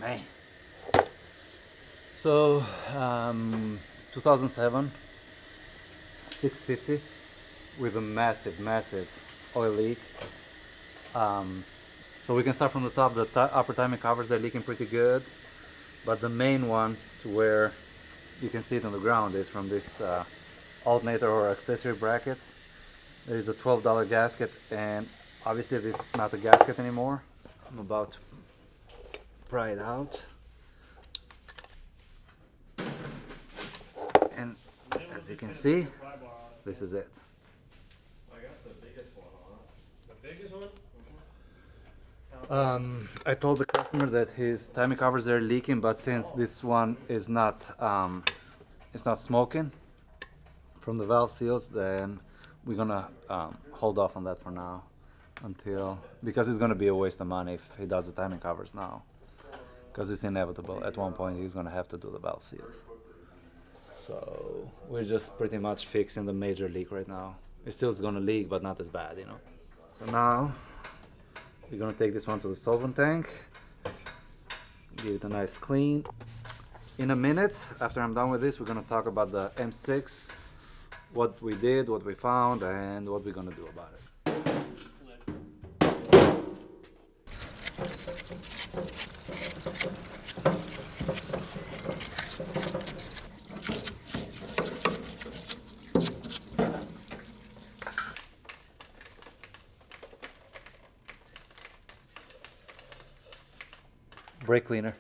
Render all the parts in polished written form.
Man. So 2007 650 with a massive oil leak. So we can start from the top. The upper timing covers are leaking pretty good, but the main one, to where you can see it on the ground, is from this alternator or accessory bracket. There is a $12 gasket, and obviously this is not a gasket anymore. I'm about to pry it out, and as you can see, this is it. I got the biggest one on it. The biggest one? I told the customer that his timing covers are leaking, but since this one is not it's not smoking from the valve seals, then we're gonna hold off on that for now, because it's gonna be a waste of money if he does the timing covers now, because it's inevitable. At one point he's gonna have to do the valve seals. So we're just pretty much fixing the major leak right now. It still is gonna leak, but not as bad, you know. So now we're gonna take this one to the solvent tank, give it a nice clean. In a minute, after I'm done with this, we're gonna talk about the M6, what we did, what we found, and what we're gonna do about it. Brake cleaner.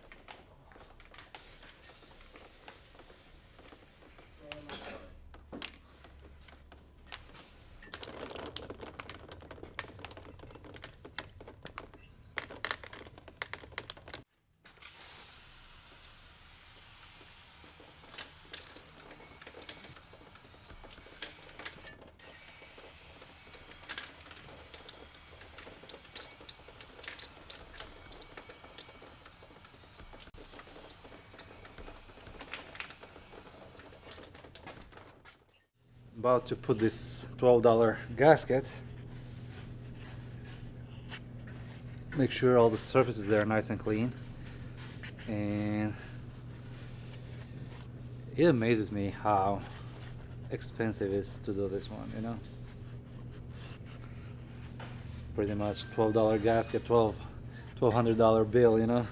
About to put this $12 gasket. Make sure all the surfaces there are nice and clean. And it amazes me how expensive it is to do this one, you know. Pretty much $12 gasket, $1,200 bill, you know.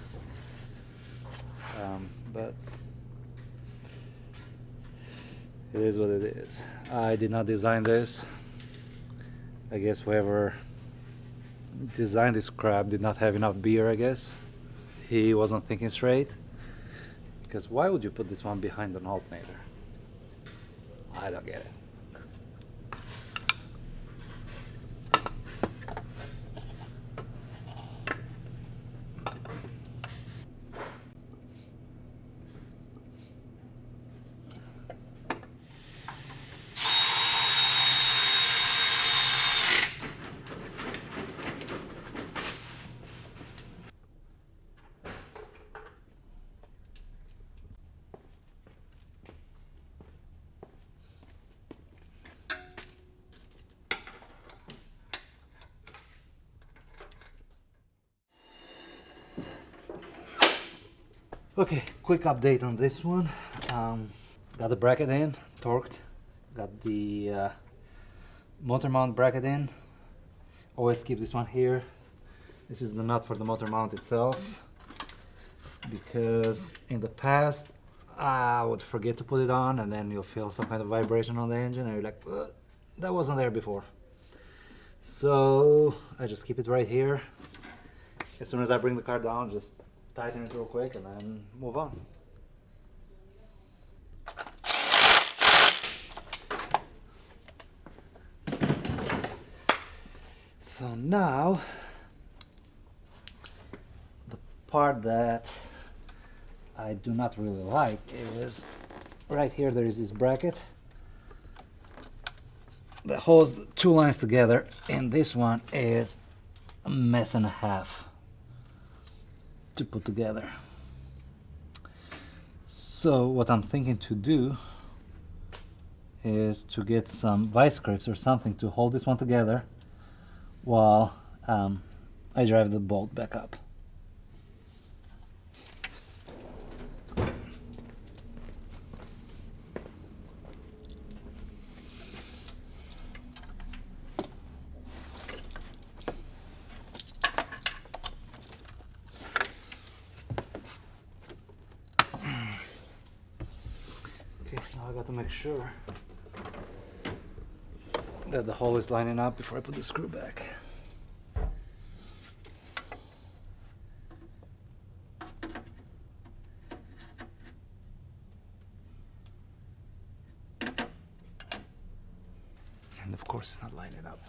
But it is what it is. I did not design this. I guess whoever designed this crap did not have enough beer, I guess. He wasn't thinking straight. Because why would you put this one behind an alternator? I don't get it. Okay, quick update on this one. Got the bracket in, torqued. Got the motor mount bracket in. Always keep this one here. This is the nut for the motor mount itself, because in the past I would forget to put it on, and then you'll feel some kind of vibration on the engine and you're like, that wasn't there before. So I just keep it right here. As soon as I bring the car down, just tighten it real quick and then move on. So now, the part that I do not really like is right here. There is this bracket that holds the two lines together, and this one is a mess and a half to put together. So what I'm thinking to do is to get some vice grips or something to hold this one together while I drive the bolt back up. I got to make sure that the hole is lining up before I put the screw back. And of course it's not lining up.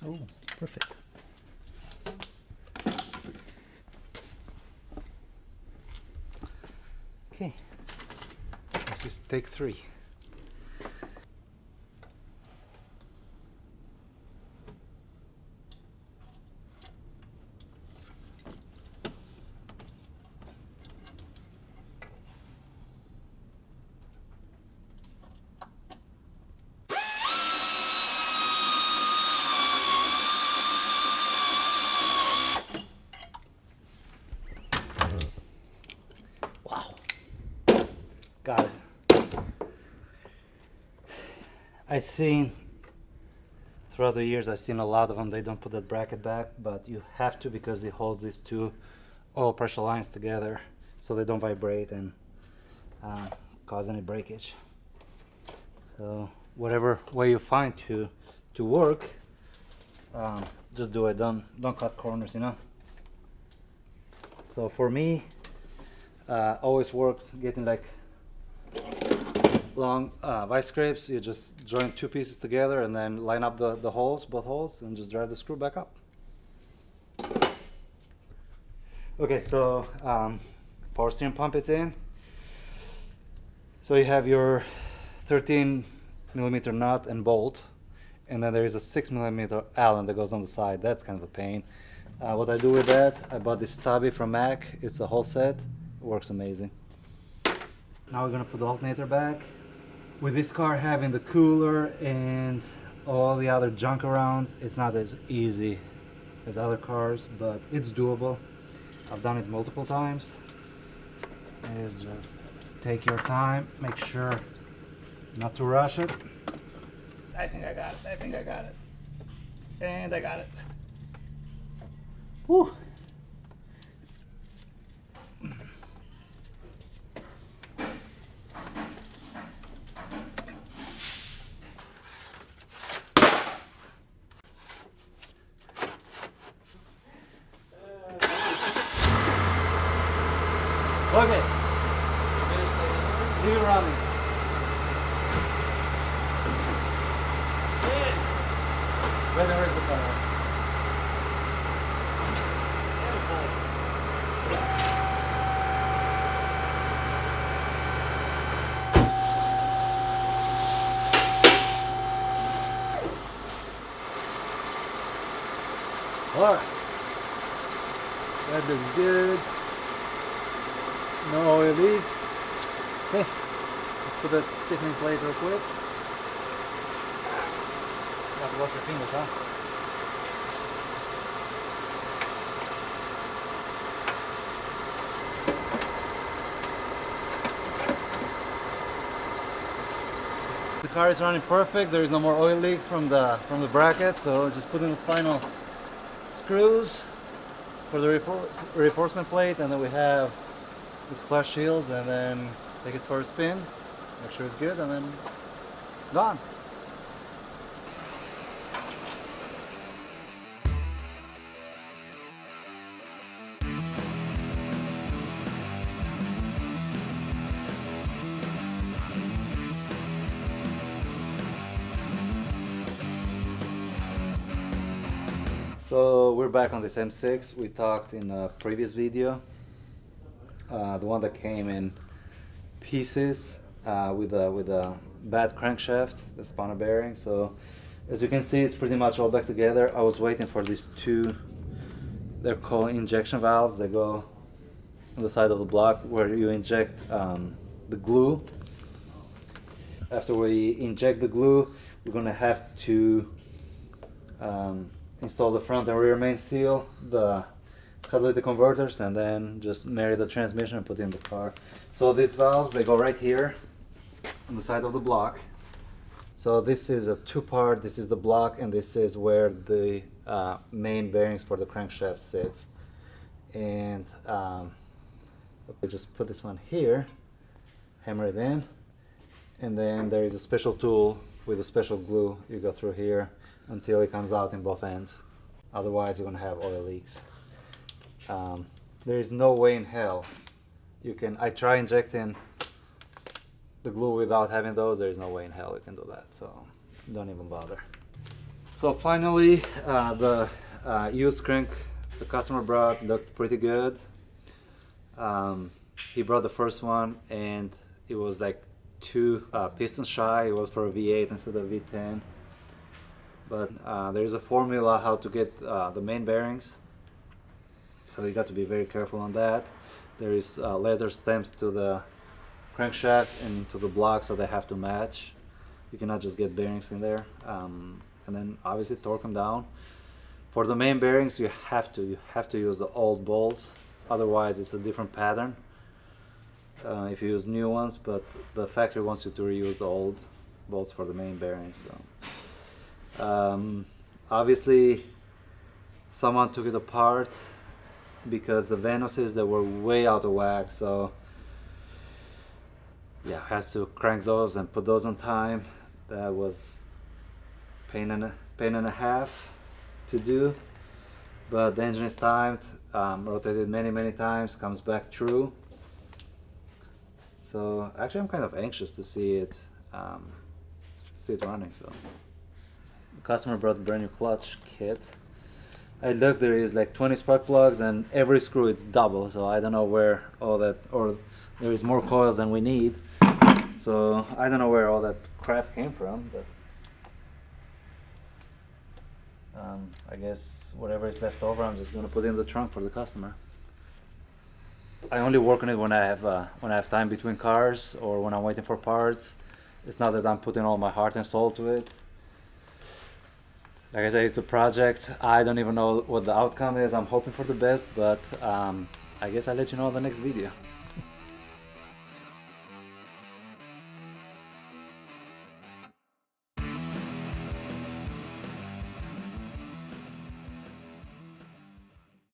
Oh, perfect. Okay, this is take 3. Wow, got it. I've seen throughout the years, I've seen a lot of them, they don't put that bracket back, but you have to because it holds these two oil pressure lines together so they don't vibrate and cause any breakage. So whatever way you find to work, just do it. Don't cut corners, you know. So for me, always worked getting like long vice grips. You just join 2 pieces together and then line up the holes, both holes, and just drive the screw back up. Okay, so power steering pump is in. So you have your 13mm nut and bolt, and then there is a 6mm Allen that goes on the side. That's kind of a pain. What I do with that, I bought this stubby from Mac. It's a whole set. It works amazing. Now we're gonna put the alternator back. With this car having the cooler and all the other junk around, it's not as easy as other cars, but it's doable. I've done it multiple times. It's just take your time, make sure not to rush it. I think I got it, I think I got it. And I got it. Whew. Okay. Leave it running. Where is the power? Alright. That looks good. No oil leaks. Okay, let's put that stiffening plate real quick. You have to wash your fingers, huh? The car is running perfect. There is no more oil leaks from the bracket, so just put in the final screws for the reinforcement plate, and then we have the splash shields, and then take it for a spin, make sure it's good, and then done. So we're back on this M6. We talked in a previous video, the one that came in pieces with a bad crankshaft, the spanner bearing. So as you can see, it's pretty much all back together. I was waiting for these 2, they're called injection valves. They go on the side of the block where you inject the glue. After we inject the glue, we're gonna have to install the front and rear main seal, the catalytic converters, and then just marry the transmission and put it in the car. So these valves, they go right here on the side of the block. So this is a two-part, this is the block, and this is where the main bearings for the crankshaft sits. And we just put this one here, hammer it in, and then there is a special tool with a special glue. You go through here until it comes out in both ends. Otherwise you're gonna have oil leaks. There is no way in hell you can, I try injecting the glue without having those, there is no way in hell you can do that, so don't even bother. So finally, the used crank the customer brought looked pretty good. He brought the first one and it was like 2 pistons shy. It was for a V8 instead of V10. But there is a formula how to get the main bearings, so you got to be very careful on that. There is leather stamps to the crankshaft and to the block, so they have to match. You cannot just get bearings in there. And then obviously torque them down. For the main bearings, you have to use the old bolts. Otherwise, it's a different pattern if you use new ones. But the factory wants you to reuse the old bolts for the main bearings. So. Obviously, someone took it apart because the Venuses, they were way out of whack. So yeah, has to crank those and put those on time. That was pain and a half to do, but the engine is timed, rotated many times, comes back true. So actually I'm kind of anxious to see it running. So the customer brought a brand new clutch kit. I looked, there is like 20 spark plugs and every screw is double, so I don't know where all that, or there is more coils than we need, so I don't know where all that crap came from, but I guess whatever is left over, I'm just gonna put in the trunk for the customer. I only work on it when I have time between cars or when I'm waiting for parts. It's not that I'm putting all my heart and soul to it. Like I said, it's a project. I don't even know what the outcome is. I'm hoping for the best, but I guess I'll let you know in the next video.